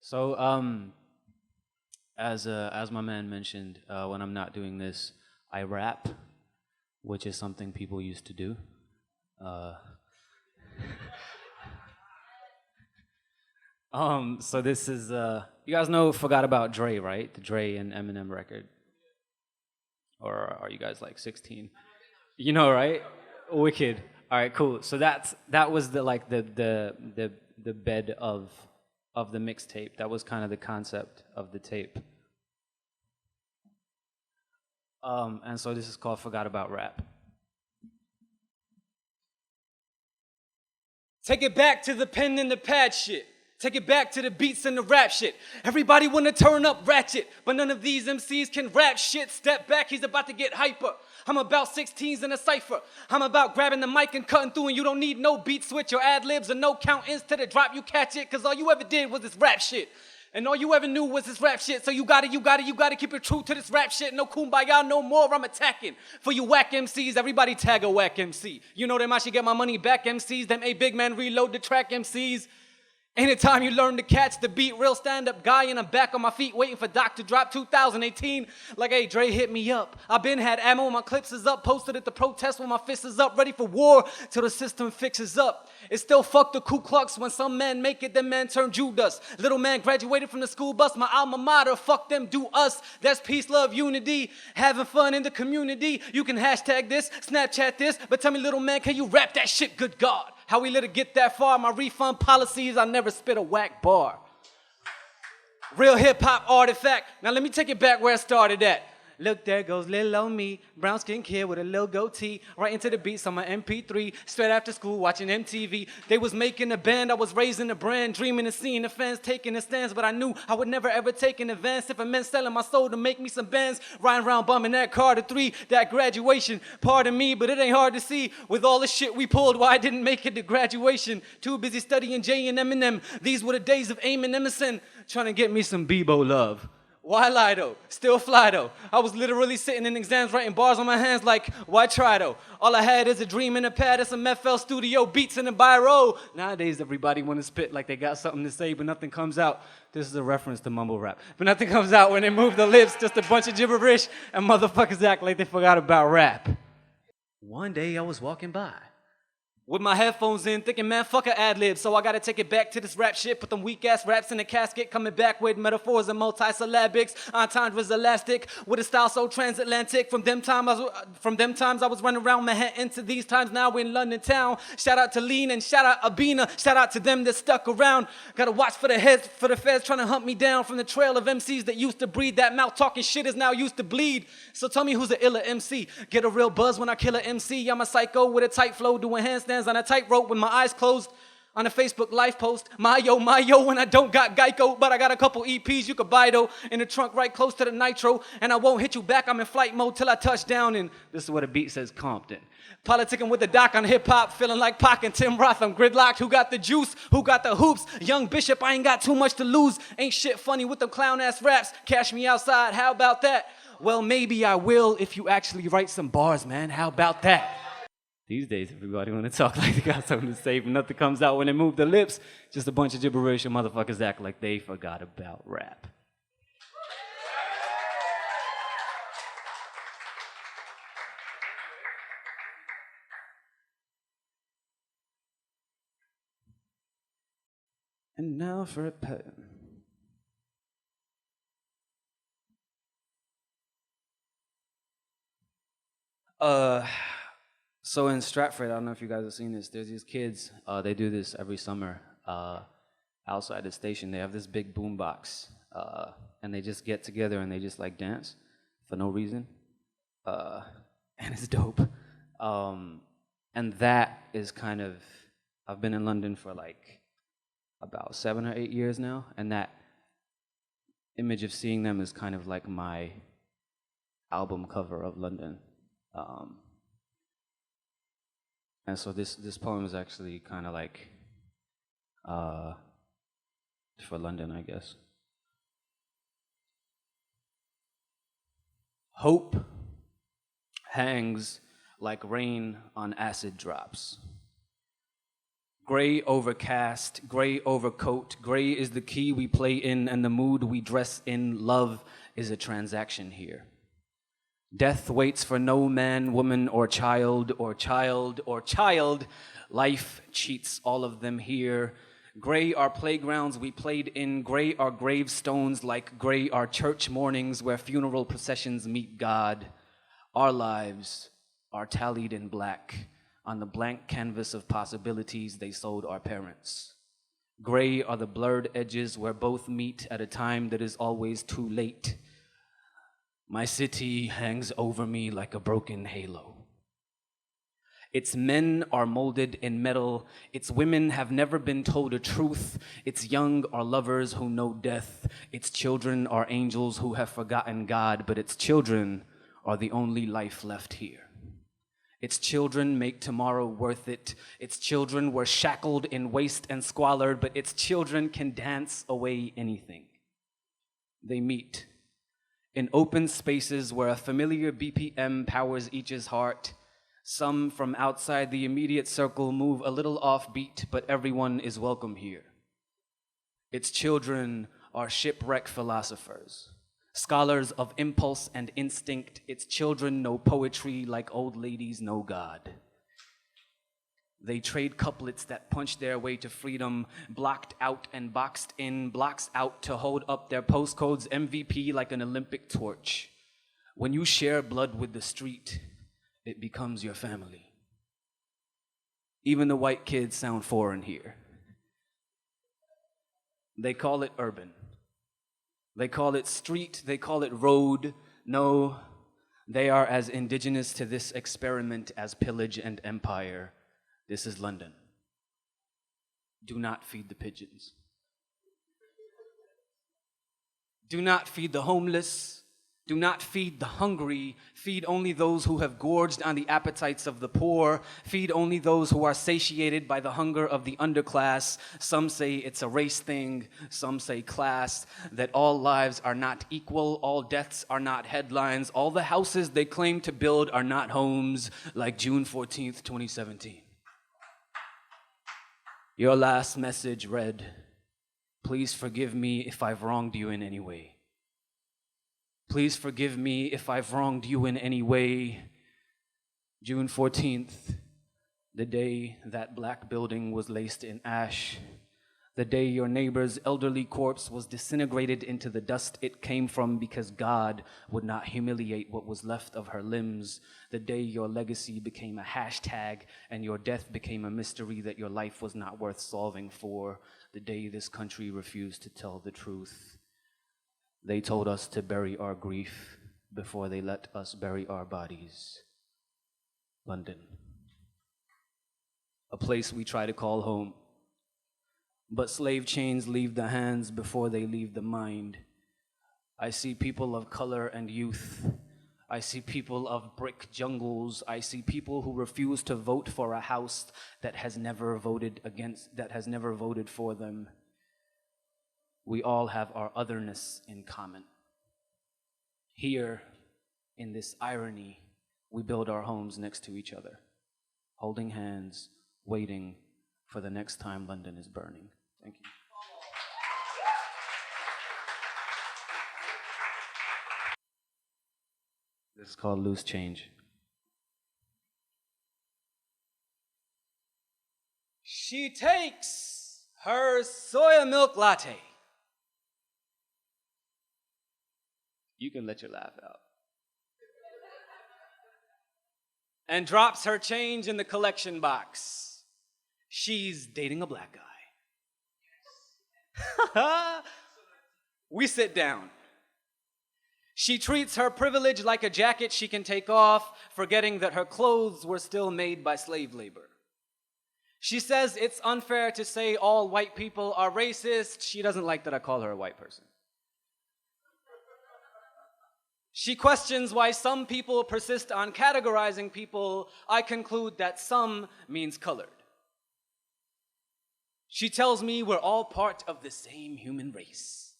So, as my man mentioned, when I'm not doing this, I rap, which is something people used to do. Uh, so this is you guys know "Forgot About Dre," right? The Dre and Eminem record, or are you guys like 16? You know, right? Wicked. All right, cool. So that was the like the bed of the mixtape. That was kind of the concept of the tape. And so this is called "Forgot About Rap." Take it back to the pen and the pad shit. Take it back to the beats and the rap shit. Everybody wanna turn up ratchet, but none of these MCs can rap shit. Step back, he's about to get hyper. I'm about 16s in a cipher. I'm about grabbing the mic and cutting through, and you don't need no beat switch or ad-libs or no count-ins to the drop. You catch it, cause all you ever did was this rap shit. And all you ever knew was this rap shit. So you gotta keep it true to this rap shit. No kumbaya, no more, I'm attacking. For you whack MCs, everybody tag a whack MC. You know them, I should get my money back MCs. Them A big man reload the track MCs. Anytime you learn to catch the beat, real stand-up guy, and I'm back on my feet waiting for Doc to drop 2018. Like, hey, Dre, hit me up. I been had ammo, my clips is up, posted at the protest with my fists is up, ready for war till the system fixes up. It's still fuck the Ku Klux when some men make it, them men turn Judas. Little man graduated from the school bus, my alma mater, fuck them, do us. That's peace, love, unity, having fun in the community. You can hashtag this, Snapchat this, but tell me, little man, can you rap that shit, good God? How we let it get that far? My refund policies, I never spit a whack bar. Real hip-hop artifact. Now let me take it back where I started at. Look, there goes little old me, brown skin kid with a little goatee, right into the beats on my MP3, straight after school watching MTV. They was making a band, I was raising a brand, dreaming and seeing the fans taking the stands, but I knew I would never ever take an advance if it meant selling my soul to make me some bands, riding around bumming that car to 3, that graduation. Pardon me, but it ain't hard to see with all the shit we pulled why I didn't make it to graduation. Too busy studying J and Eminem. These were the days of Aim and Emerson, trying to get me some Bebo love. Why lie though? Still fly though. I was literally sitting in exams writing bars on my hands like, why try though? All I had is a dream in a pad and some FL Studio beats in a biro. Nowadays everybody want to spit like they got something to say but nothing comes out. This is a reference to mumble rap. But nothing comes out when they move the lips, just a bunch of gibberish and motherfuckers act like they forgot about rap. One day I was walking by with my headphones in, thinking, man, fuck a ad-lib, so I gotta take it back to this rap shit, put them weak-ass raps in a casket, coming back with metaphors and multi-syllabics, entendres elastic, with a style so transatlantic. From them times I was running around Manhattan to these times now we're in London town. Shout out to Lean and shout out Abina, shout out to them that stuck around. Gotta watch for the heads, for the feds trying to hunt me down from the trail of MCs that used to breed. That mouth talking shit is now used to bleed. So tell me who's a iller MC. Get a real buzz when I kill a MC. I'm a psycho with a tight flow, doing handstands on a tightrope with my eyes closed on a Facebook live post. My yo, when I don't got Geico, but I got a couple EPs you could buy though, in the trunk right close to the nitro, and I won't hit you back, I'm in flight mode till I touch down, and this is what a beat says, Compton. Politicking with the doc on hip-hop, feeling like Pac and Tim Roth. I'm gridlocked, who got the juice, who got the hoops? Young Bishop, I ain't got too much to lose. Ain't shit funny with them clown-ass raps. Cash me outside, how about that? Well, maybe I will if you actually write some bars, man. How about that? These days, everybody want to talk like they got something to say, but nothing comes out when they move their lips. Just a bunch of gibberish and motherfuckers act like they forgot about rap. And now for a poem. So in Stratford, I don't know if you guys have seen this, there's these kids, they do this every summer outside the station. They have this big boom box, and they just get together and they just like dance for no reason, and it's dope. And that is kind of, I've been in London for like about 7 or 8 years now, and that image of seeing them is kind of like my album cover of London. And so this poem is actually kind of like for London, I guess. Hope hangs like rain on acid drops. Gray overcast, gray overcoat, gray is the key we play in and the mood we dress in. Love is a transaction here. Death waits for no man, woman, or child, or child, or child. Life cheats all of them here. Gray are playgrounds we played in, gray are gravestones, like gray are church mornings where funeral processions meet God. Our lives are tallied in black on the blank canvas of possibilities they sold our parents. Gray are the blurred edges where both meet at a time that is always too late. My city hangs over me like a broken halo. Its men are molded in metal. Its women have never been told a truth. Its young are lovers who know death. Its children are angels who have forgotten God, but its children are the only life left here. Its children make tomorrow worth it. Its children were shackled in waste and squalor, but its children can dance away anything. They meet in open spaces where a familiar BPM powers each's heart. Some from outside the immediate circle move a little offbeat, but everyone is welcome here. Its children are shipwreck philosophers, scholars of impulse and instinct. Its children know poetry like old ladies know God. They trade couplets that punch their way to freedom, blocked out and boxed in, blocks out to hold up their postcodes MVP like an Olympic torch. When you share blood with the street, it becomes your family. Even the white kids sound foreign here. They call it urban. They call it street, they call it road. No, they are as indigenous to this experiment as pillage and empire. This is London. Do not feed the pigeons. Do not feed the homeless. Do not feed the hungry. Feed only those who have gorged on the appetites of the poor. Feed only those who are satiated by the hunger of the underclass. Some say it's a race thing. Some say class. That all lives are not equal. All deaths are not headlines. All the houses they claim to build are not homes, like June 14th, 2017. Your last message read, "Please forgive me if I've wronged you in any way. Please forgive me if I've wronged you in any way." June 14th, the day that black building was laced in ash, the day your neighbor's elderly corpse was disintegrated into the dust it came from because God would not humiliate what was left of her limbs, the day your legacy became a hashtag and your death became a mystery that your life was not worth solving for, the day this country refused to tell the truth. They told us to bury our grief before they let us bury our bodies. London. A place we try to call home. But slave chains leave the hands before they leave the mind. I see people of color and youth. I see people of brick jungles. I see people who refuse to vote for a house that has never voted for them. We all have our otherness in common. Here, in this irony, we build our homes next to each other, holding hands, waiting for the next time London is burning. Thank you. This is called Loose Change. She takes her soya milk latte. You can let your laugh out. And drops her change in the collection box. She's dating a black guy. We sit down. She treats her privilege like a jacket she can take off, forgetting that her clothes were still made by slave labor. She says it's unfair to say all white people are racist. She doesn't like that I call her a white person. She questions why some people persist on categorizing people. I conclude that some means colored. She tells me we're all part of the same human race.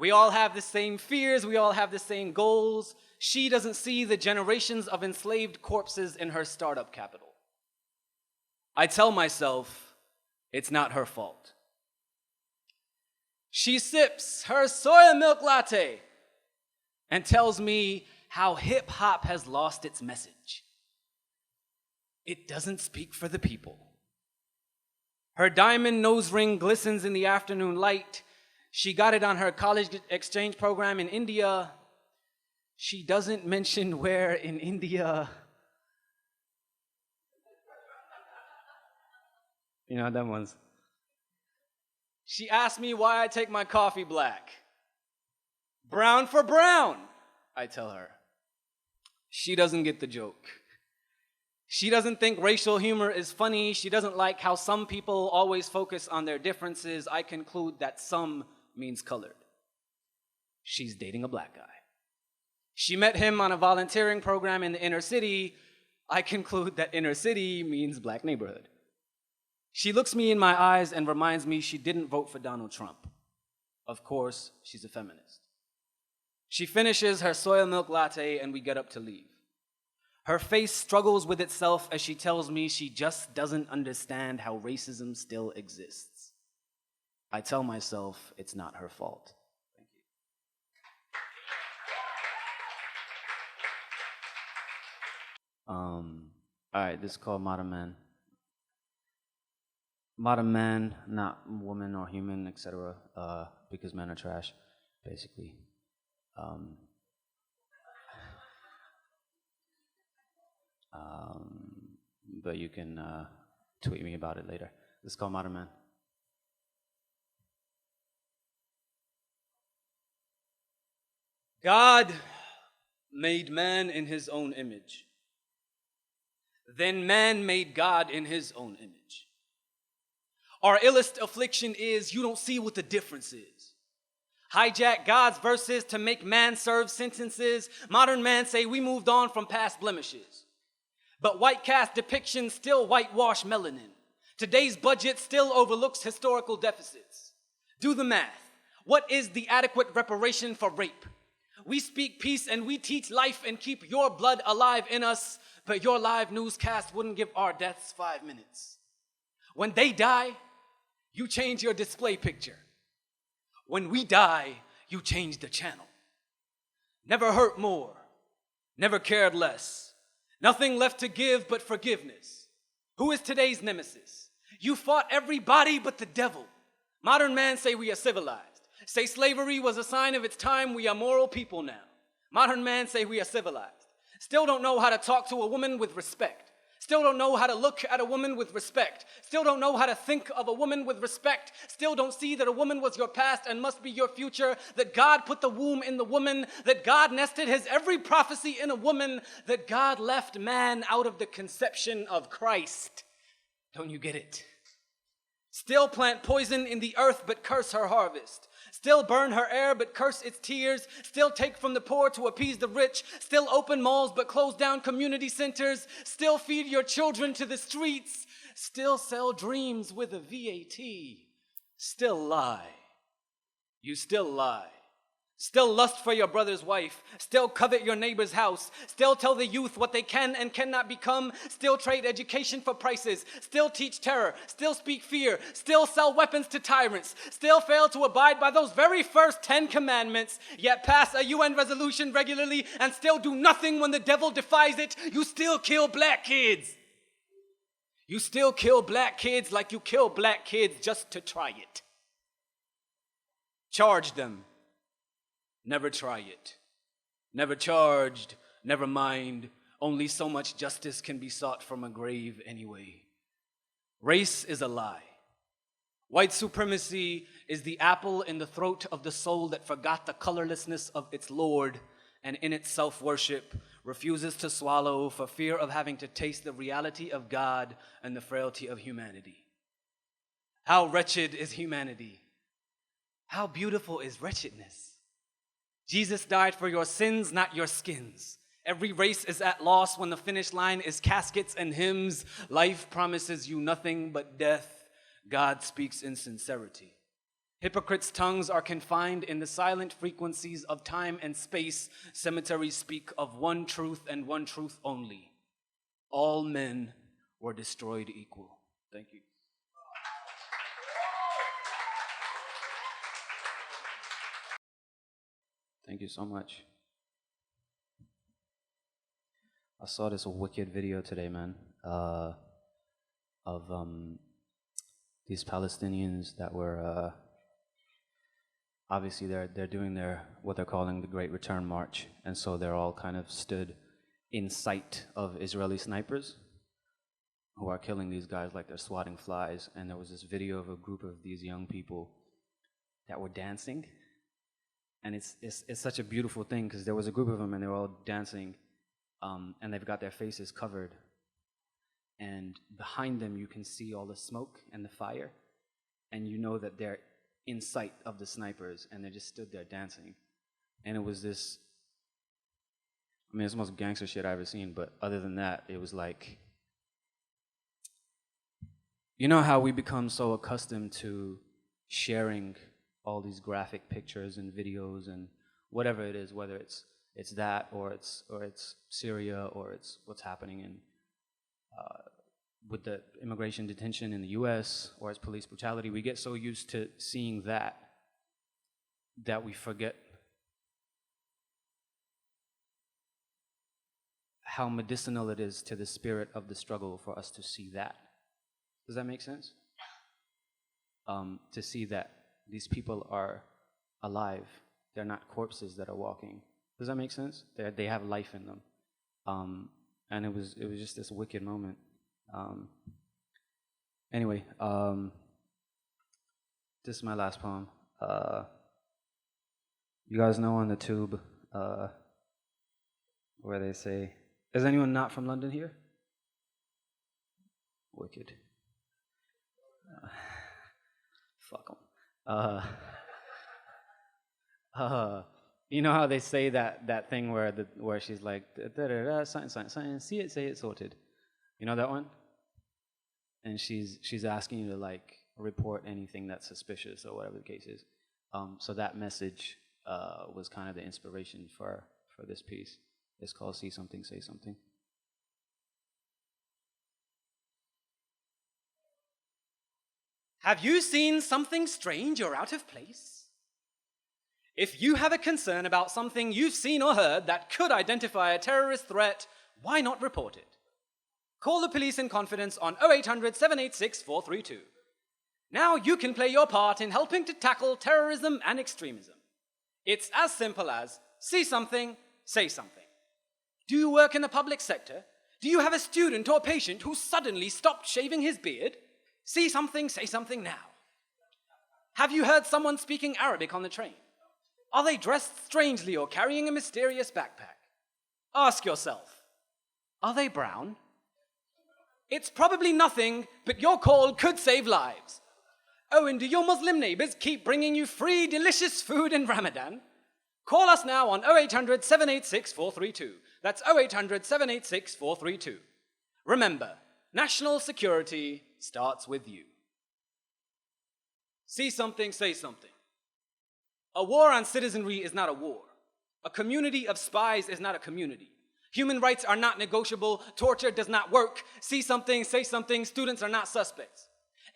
We all have the same fears, we all have the same goals. she doesn't see the generations of enslaved corpses in her startup capital. I tell myself it's not her fault. She sips her soya milk latte and tells me how hip-hop has lost its message. It doesn't speak for the people. Her diamond nose ring glistens in the afternoon light. She got it on her college exchange program in India. She doesn't mention where in India. You know, them ones. She asked me why I take my coffee black. Brown for brown, I tell her. She doesn't get the joke. She doesn't think racial humor is funny. She doesn't like how some people always focus on their differences. I conclude that some means colored. She's dating a black guy. She met him on a volunteering program in the inner city. I conclude that inner city means black neighborhood. She looks me in my eyes and reminds me she didn't vote for Donald Trump. Of course, she's a feminist. She finishes her soya milk latte and we get up to leave. Her face struggles with itself as she tells me she just doesn't understand how racism still exists. I tell myself it's not her fault. Thank you. All right, this is called Modern Man. Modern man, not woman or human, etc. Because men are trash, basically. But you can tweet me about it later. This is called Modern Man. God made man in his own image. Then man made God in his own image. Our illest affliction is you don't see what the difference is. Hijack God's verses to make man serve sentences. Modern man say we moved on from past blemishes. But white cast depictions still whitewash melanin. Today's budget still overlooks historical deficits. Do the math. What is the adequate reparation for rape? We speak peace and we teach life and keep your blood alive in us, but your live newscast wouldn't give our deaths 5 minutes. When they die, you change your display picture. When we die, you change the channel. Never hurt more, never cared less. Nothing left to give but forgiveness. Who is today's nemesis? You fought everybody but the devil. Modern man say we are civilized. Say slavery was a sign of its time, we are moral people now. Modern man say we are civilized. Still don't know how to talk to a woman with respect. Still don't know how to look at a woman with respect. Still don't know how to think of a woman with respect. Still don't see that a woman was your past and must be your future. That God put the womb in the woman. That God nested his every prophecy in a woman. That God left man out of the conception of Christ. Don't you get it? Still plant poison in the earth but curse her harvest. Still burn her air but curse its tears. Still take from the poor to appease the rich. Still open malls but close down community centers. Still feed your children to the streets. Still sell dreams with a VAT. Still lie. You still lie. Still lust for your brother's wife. Still covet your neighbor's house. Still tell the youth what they can and cannot become. Still trade education for prices. Still teach terror. Still speak fear. Still sell weapons to tyrants. Still fail to abide by those very first 10 commandments. Yet pass a UN resolution regularly and still do nothing when the devil defies it. You still kill black kids. You still kill black kids like you kill black kids just to try it. Charge them. Never try it. Never charged, never mind. Only so much justice can be sought from a grave anyway. Race is a lie. White supremacy is the apple in the throat of the soul that forgot the colorlessness of its Lord and in its self-worship refuses to swallow for fear of having to taste the reality of God and the frailty of humanity. How wretched is humanity? How beautiful is wretchedness? Jesus died for your sins, not your skins. Every race is at loss when the finish line is caskets and hymns. Life promises you nothing but death. God speaks in sincerity. Hypocrites' tongues are confined in the silent frequencies of time and space. Cemeteries speak of one truth and one truth only. All men were destroyed equal. Thank you. Thank you so much. I saw this wicked video today, man, of these Palestinians that were obviously they're doing what they're calling the Great Return March, and so they're all kind of stood in sight of Israeli snipers who are killing these guys like they're swatting flies. And there was this video of a group of these young people that were dancing, and it's such a beautiful thing because there was a group of them and they were all dancing, and they've got their faces covered, and behind them you can see all the smoke and the fire, and you know that they're in sight of the snipers, and they just stood there dancing. And it was this, I mean, it's the most gangster shit I've ever seen, but other than that, it was like, you know how we become so accustomed to sharing all these graphic pictures and videos and whatever it is, whether it's that or it's Syria or it's what's happening in with the immigration detention in the US or it's police brutality. We get so used to seeing that we forget how medicinal it is to the spirit of the struggle for us to see that. Does that make sense? To see that these people are alive. They're not corpses that are walking. Does that make sense? They have life in them. And it was just this wicked moment. Anyway, this is my last poem. You guys know on the tube where they say, is anyone not from London here? Wicked. Fuck them. You know how they say that thing where she's like, something, see it, say it, sorted. You know that one? And she's asking you to like report anything that's suspicious or whatever the case is. So that message was kind of the inspiration for this piece. It's called See Something, Say Something. Have you seen something strange or out of place? If you have a concern about something you've seen or heard that could identify a terrorist threat, why not report it? Call the police in confidence on 0800 786 432. Now you can play your part in helping to tackle terrorism and extremism. It's as simple as see something, say something. Do you work in the public sector? Do you have a student or patient who suddenly stopped shaving his beard? See something, say something now. Have you heard someone speaking Arabic on the train? Are they dressed strangely or carrying a mysterious backpack? Ask yourself, are they brown? It's probably nothing, but your call could save lives. Oh, and do your Muslim neighbors keep bringing you free, delicious food in Ramadan? Call us now on 0800 786 432. That's 0800 786 432. Remember, national security starts with you. See something, say something. A war on citizenry is not a war. A community of spies is not a community. Human rights are not negotiable. Torture does not work. See something, say something. Students are not suspects.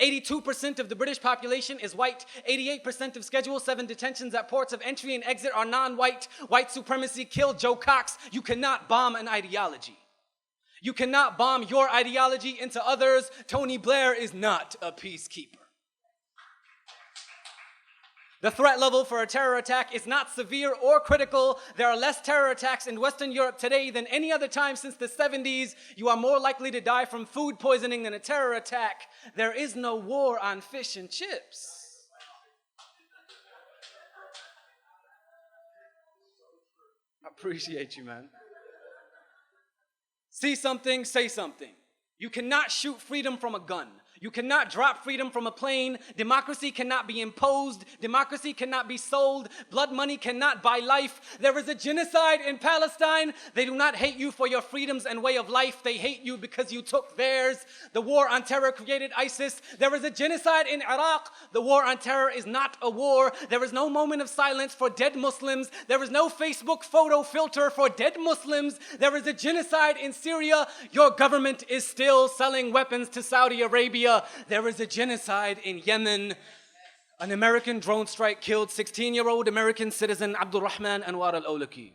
82% of the British population is white. 88% of Schedule 7 detentions at ports of entry and exit are non-white. White supremacy killed Joe Cox. You cannot bomb an ideology. You cannot bomb your ideology into others. Tony Blair is not a peacekeeper. The threat level for a terror attack is not severe or critical. There are less terror attacks in Western Europe today than any other time since the 70s. You are more likely to die from food poisoning than a terror attack. There is no war on fish and chips. I appreciate you, man. See something, say something. You cannot shoot freedom from a gun. You cannot drop freedom from a plane. Democracy cannot be imposed. Democracy cannot be sold. Blood money cannot buy life. There is a genocide in Palestine. They do not hate you for your freedoms and way of life. They hate you because you took theirs. The war on terror created ISIS. There is a genocide in Iraq. The war on terror is not a war. There is no moment of silence for dead Muslims. There is no Facebook photo filter for dead Muslims. There is a genocide in Syria. Your government is still selling weapons to Saudi Arabia. There is a genocide in Yemen. An American drone strike killed 16-year-old American citizen Abdurrahman Anwar al-Awlaki.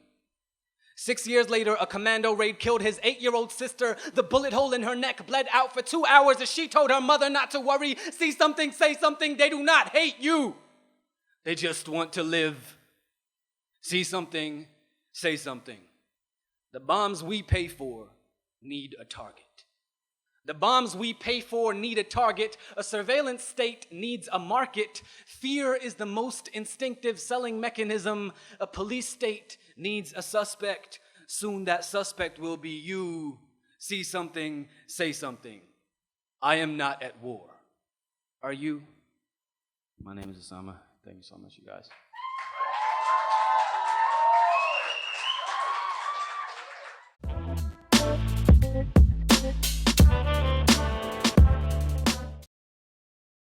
6 years later, a commando raid killed his 8-year-old sister. The bullet hole in her neck bled out for 2 hours as she told her mother not to worry. See something, say something. They do not hate you. They just want to live. See something, say something. The bombs we pay for need a target. The bombs we pay for need a target. A surveillance state needs a market. Fear is the most instinctive selling mechanism. A police state needs a suspect. Soon that suspect will be you. See something, say something. I am not at war. Are you? My name is Usaama. Thank you so much, you guys.